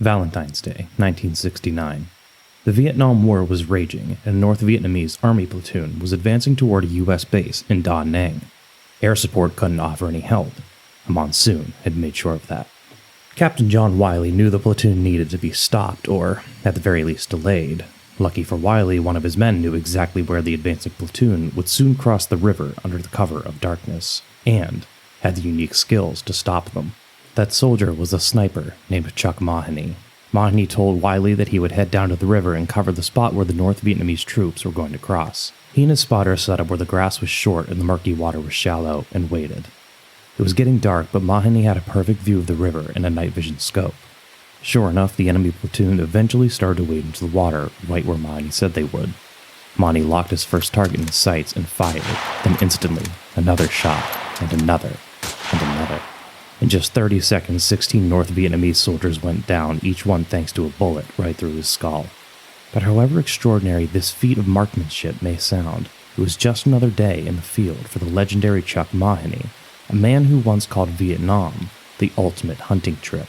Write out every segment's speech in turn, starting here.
Valentine's Day, 1969. The Vietnam War was raging, and a North Vietnamese army platoon was advancing toward a U.S. base in Da Nang. Air support couldn't offer any help. A monsoon had made sure of that. Captain John Wiley knew the platoon needed to be stopped, or, at the very least, delayed. Lucky for Wiley, one of his men knew exactly where the advancing platoon would soon cross the river under the cover of darkness, and had the unique skills to stop them. That soldier was a sniper named Chuck Mawhinney. Mawhinney told Wiley that he would head down to the river and cover the spot where the North Vietnamese troops were going to cross. He and his spotter set up where the grass was short and the murky water was shallow, and waited. It was getting dark, but Mawhinney had a perfect view of the river and a night vision scope. Sure enough, the enemy platoon eventually started to wade into the water, right where Mawhinney said they would. Mawhinney locked his first target in his sights and fired, then instantly, another shot, and another, and another. In just 30 seconds, 16 North Vietnamese soldiers went down, each one thanks to a bullet right through his skull. But however extraordinary this feat of marksmanship may sound, it was just another day in the field for the legendary Chuck Mawhinney, a man who once called Vietnam the ultimate hunting trip.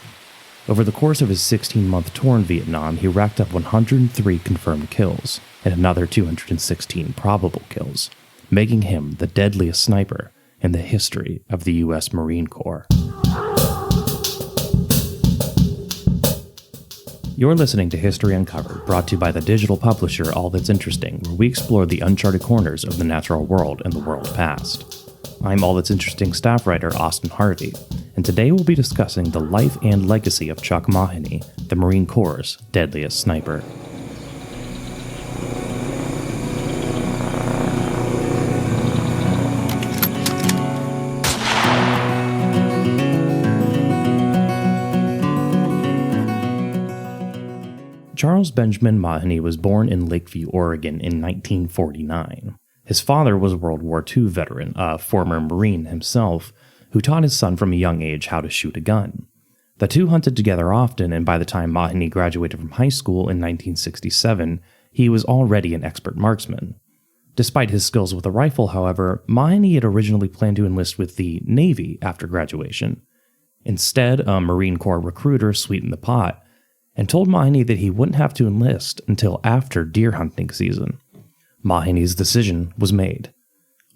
Over the course of his 16-month tour in Vietnam, he racked up 103 confirmed kills, and another 216 probable kills, making him the deadliest sniper in the history of the U.S. Marine Corps. You're listening to History Uncovered, brought to you by the digital publisher All That's Interesting, where we explore the uncharted corners of the natural world and the world past. I'm All That's Interesting staff writer Austin Harvey, and today we'll be discussing the life and legacy of Chuck Mawhinney, the Marine Corps' deadliest sniper. Charles Benjamin Mawhinney was born in Lakeview, Oregon in 1949. His father was a World War II veteran, a former Marine himself, who taught his son from a young age how to shoot a gun. The two hunted together often, and by the time Mawhinney graduated from high school in 1967, he was already an expert marksman. Despite his skills with a rifle, however, Mawhinney had originally planned to enlist with the Navy after graduation. Instead, a Marine Corps recruiter sweetened the pot and told Mawhinney that he wouldn't have to enlist until after deer hunting season. Mawhinney's decision was made.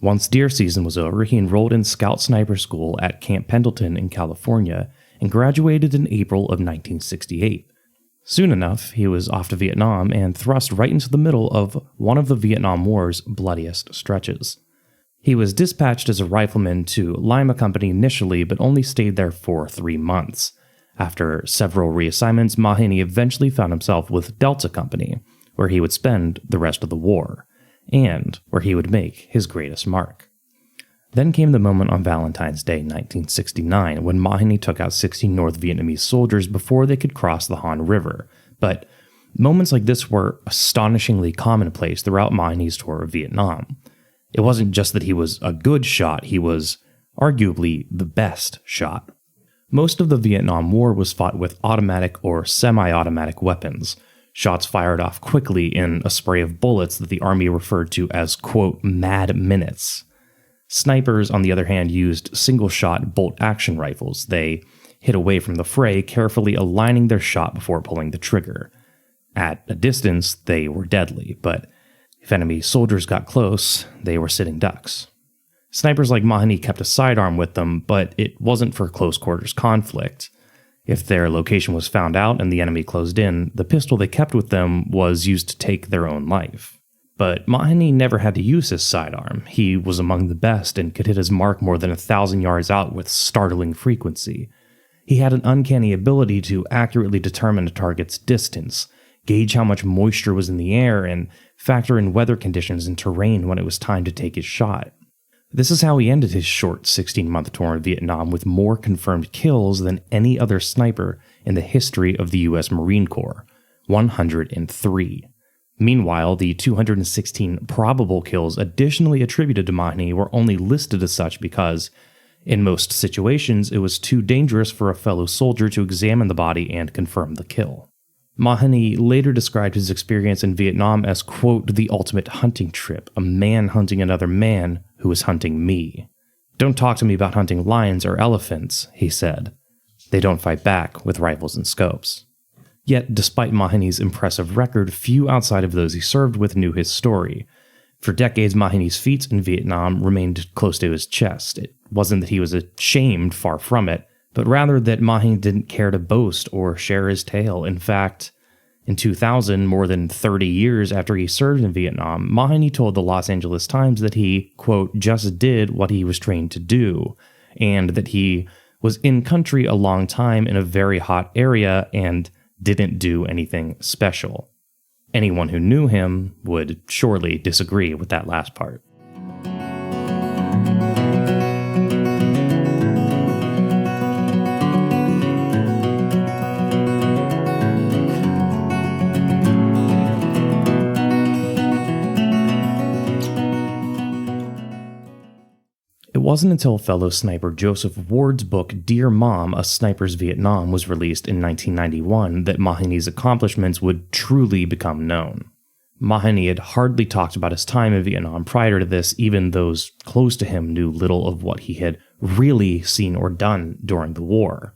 Once deer season was over, he enrolled in Scout Sniper School at Camp Pendleton in California and graduated in April of 1968. Soon enough, he was off to Vietnam and thrust right into the middle of one of the Vietnam War's bloodiest stretches. He was dispatched as a rifleman to Lima Company initially, but only stayed there for 3 months. After several reassignments, Mawhinney eventually found himself with Delta Company, where he would spend the rest of the war, and where he would make his greatest mark. Then came the moment on Valentine's Day 1969, when Mawhinney took out 16 North Vietnamese soldiers before they could cross the Han River, but moments like this were astonishingly commonplace throughout Mawhinney's tour of Vietnam. It wasn't just that he was a good shot, he was arguably the best shot. Most of the Vietnam War was fought with automatic or semi-automatic weapons, shots fired off quickly in a spray of bullets that the Army referred to as, quote, mad minutes. Snipers, on the other hand, used single-shot bolt-action rifles. They hid away from the fray, carefully aligning their shot before pulling the trigger. At a distance, they were deadly, but if enemy soldiers got close, they were sitting ducks. Snipers like Mawhinney kept a sidearm with them, but it wasn't for close-quarters conflict. If their location was found out and the enemy closed in, the pistol they kept with them was used to take their own life. But Mawhinney never had to use his sidearm. He was among the best and could hit his mark more than 1,000 yards out with startling frequency. He had an uncanny ability to accurately determine a target's distance, gauge how much moisture was in the air, and factor in weather conditions and terrain when it was time to take his shot. This is how he ended his short 16-month tour in Vietnam with more confirmed kills than any other sniper in the history of the U.S. Marine Corps, 103. Meanwhile, the 216 probable kills additionally attributed to Mawhinney were only listed as such because, in most situations, it was too dangerous for a fellow soldier to examine the body and confirm the kill. Mawhinney later described his experience in Vietnam as, quote, the ultimate hunting trip, a man hunting another man who was hunting me. Don't talk to me about hunting lions or elephants, he said. They don't fight back with rifles and scopes. Yet, despite Mawhinney's impressive record, few outside of those he served with knew his story. For decades, Mawhinney's feats in Vietnam remained close to his chest. It wasn't that he was ashamed, far from it, but rather that Mawhinney didn't care to boast or share his tale. In fact, in 2000, more than 30 years after he served in Vietnam, Mawhinney told the Los Angeles Times that he, quote, just did what he was trained to do, and that he was in country a long time in a very hot area and didn't do anything special. Anyone who knew him would surely disagree with that last part. It wasn't until fellow sniper Joseph Ward's book Dear Mom, A Sniper's Vietnam was released in 1991 that Mawhinney's accomplishments would truly become known. Mawhinney had hardly talked about his time in Vietnam prior to this, even those close to him knew little of what he had really seen or done during the war.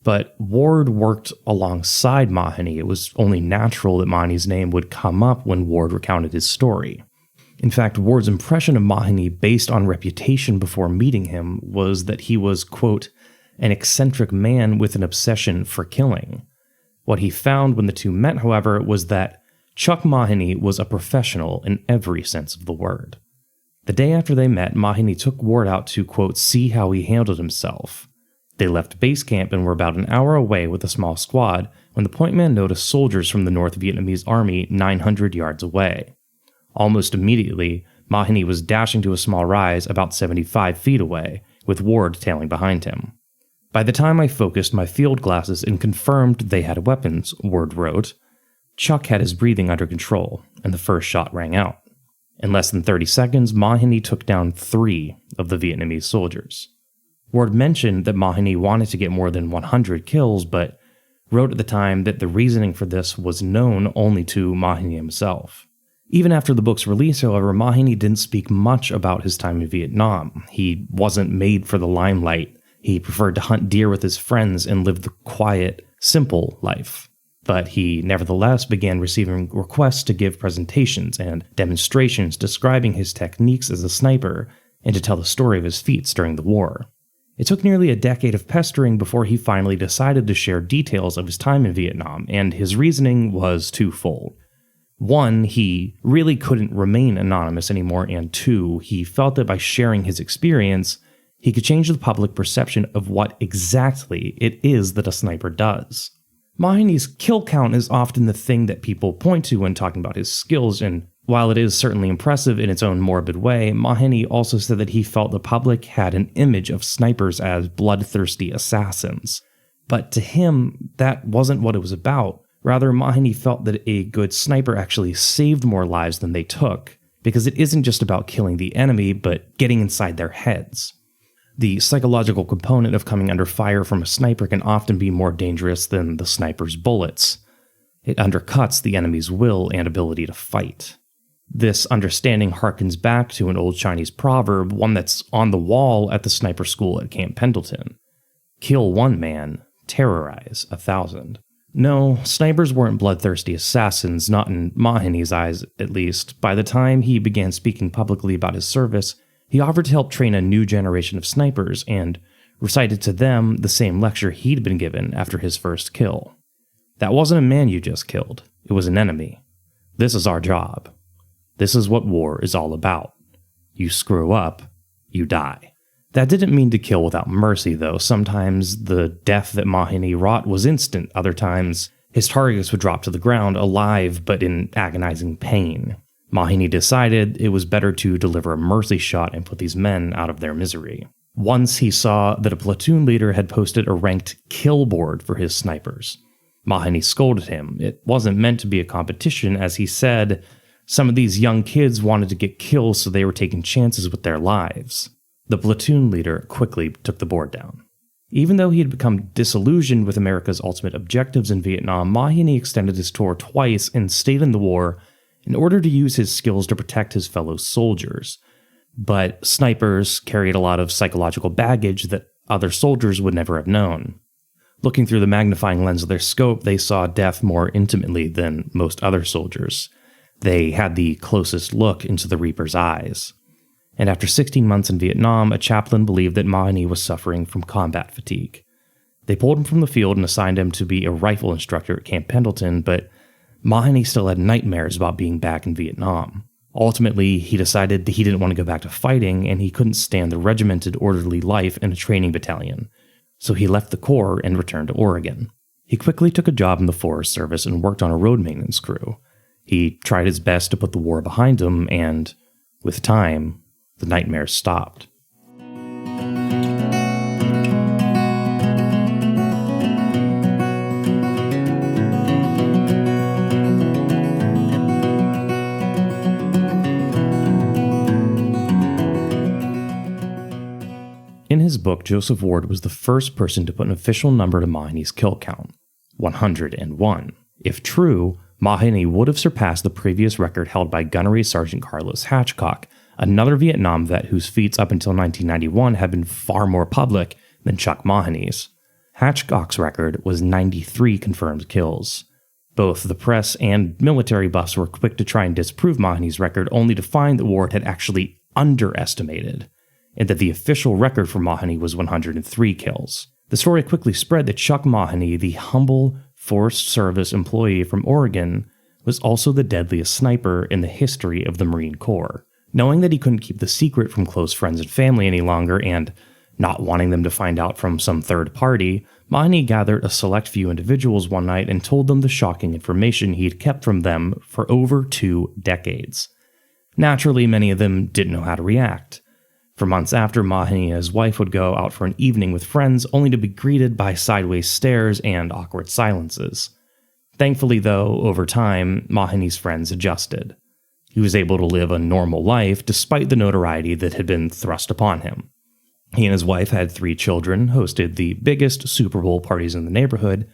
But Ward worked alongside Mawhinney. It was only natural that Mawhinney's name would come up when Ward recounted his story. In fact, Ward's impression of Mawhinney, based on reputation before meeting him, was that he was, quote, an eccentric man with an obsession for killing. What he found when the two met, however, was that Chuck Mawhinney was a professional in every sense of the word. The day after they met, Mawhinney took Ward out to, quote, see how he handled himself. They left base camp and were about an hour away with a small squad when the point man noticed soldiers from the North Vietnamese army 900 yards away. Almost immediately, Mawhinney was dashing to a small rise about 75 feet away, with Ward tailing behind him. By the time I focused my field glasses and confirmed they had weapons, Ward wrote, Chuck had his breathing under control, and the first shot rang out. In less than 30 seconds, Mawhinney took down 3 of the Vietnamese soldiers. Ward mentioned that Mawhinney wanted to get more than 100 kills, but wrote at the time that the reasoning for this was known only to Mawhinney himself. Even after the book's release, however, Mawhinney didn't speak much about his time in Vietnam. He wasn't made for the limelight. He preferred to hunt deer with his friends and live the quiet, simple life. But he nevertheless began receiving requests to give presentations and demonstrations describing his techniques as a sniper and to tell the story of his feats during the war. It took nearly a decade of pestering before he finally decided to share details of his time in Vietnam, and his reasoning was twofold. 1, he really couldn't remain anonymous anymore, and 2, he felt that by sharing his experience, he could change the public perception of what exactly it is that a sniper does. Mawhinney's kill count is often the thing that people point to when talking about his skills, and while it is certainly impressive in its own morbid way, Mawhinney also said that he felt the public had an image of snipers as bloodthirsty assassins. But to him, that wasn't what it was about. Rather, Mawhinney felt that a good sniper actually saved more lives than they took, because it isn't just about killing the enemy, but getting inside their heads. The psychological component of coming under fire from a sniper can often be more dangerous than the sniper's bullets. It undercuts the enemy's will and ability to fight. This understanding harkens back to an old Chinese proverb, one that's on the wall at the sniper school at Camp Pendleton. Kill 1 man, terrorize 1,000. No, snipers weren't bloodthirsty assassins, not in Mawhinney's eyes, at least. By the time he began speaking publicly about his service, he offered to help train a new generation of snipers and recited to them the same lecture he'd been given after his first kill. That wasn't a man you just killed. It was an enemy. This is our job. This is what war is all about. You screw up, you die. That didn't mean to kill without mercy, though. Sometimes the death that Mawhinney wrought was instant. Other times, his targets would drop to the ground alive but in agonizing pain. Mawhinney decided it was better to deliver a mercy shot and put these men out of their misery. Once he saw that a platoon leader had posted a ranked kill board for his snipers. Mawhinney scolded him. It wasn't meant to be a competition, as he said, some of these young kids wanted to get kills, so they were taking chances with their lives. The platoon leader quickly took the board down. Even though he had become disillusioned with America's ultimate objectives in Vietnam, Mawhinney extended his tour twice and stayed in the war in order to use his skills to protect his fellow soldiers. But snipers carried a lot of psychological baggage that other soldiers would never have known. Looking through the magnifying lens of their scope, they saw death more intimately than most other soldiers. They had the closest look into the Reaper's eyes. And after 16 months in Vietnam, a chaplain believed that Mawhinney was suffering from combat fatigue. They pulled him from the field and assigned him to be a rifle instructor at Camp Pendleton, but Mawhinney still had nightmares about being back in Vietnam. Ultimately, he decided that he didn't want to go back to fighting, and he couldn't stand the regimented, orderly life in a training battalion. So he left the Corps and returned to Oregon. He quickly took a job in the Forest Service and worked on a road maintenance crew. He tried his best to put the war behind him, and with time, the nightmares stopped. In his book, Joseph Ward was the first person to put an official number to Mawhinney's kill count, 101. If true, Mawhinney would have surpassed the previous record held by Gunnery Sergeant Carlos Hatchcock, another Vietnam vet whose feats up until 1991 had been far more public than Chuck Mawhinney's. Hatchcock's record was 93 confirmed kills. Both the press and military buffs were quick to try and disprove Mawhinney's record, only to find that Ward had actually underestimated, and that the official record for Mawhinney was 103 kills. The story quickly spread that Chuck Mawhinney, the humble Forest Service employee from Oregon, was also the deadliest sniper in the history of the Marine Corps. Knowing that he couldn't keep the secret from close friends and family any longer, and not wanting them to find out from some third party, Mawhinney gathered a select few individuals one night and told them the shocking information he'd kept from them for over 2 decades. Naturally, many of them didn't know how to react. For months after, Mawhinney and his wife would go out for an evening with friends, only to be greeted by sideways stares and awkward silences. Thankfully, though, over time, Mawhinney's friends adjusted. He was able to live a normal life despite the notoriety that had been thrust upon him. He and his wife had 3 children, hosted the biggest Super Bowl parties in the neighborhood,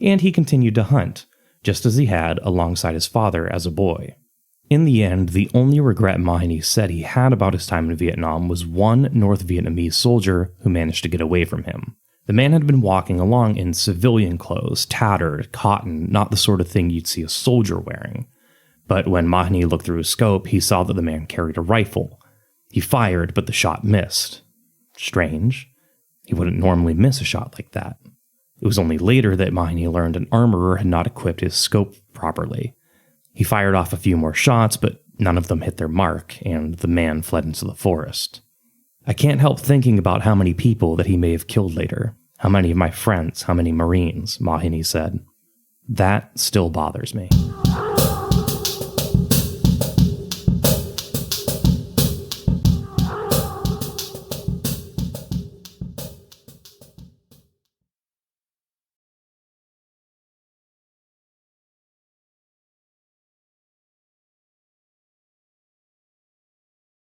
and he continued to hunt, just as he had alongside his father as a boy. In the end, the only regret Mawhinney said he had about his time in Vietnam was one North Vietnamese soldier who managed to get away from him. The man had been walking along in civilian clothes, tattered, cotton, not the sort of thing you'd see a soldier wearing. But when Mawhinney looked through his scope, he saw that the man carried a rifle. He fired, but the shot missed. Strange. He wouldn't normally miss a shot like that. It was only later that Mawhinney learned an armorer had not equipped his scope properly. He fired off a few more shots, but none of them hit their mark, and the man fled into the forest. I can't help thinking about how many people that he may have killed later. How many of my friends, how many Marines, Mawhinney said. That still bothers me.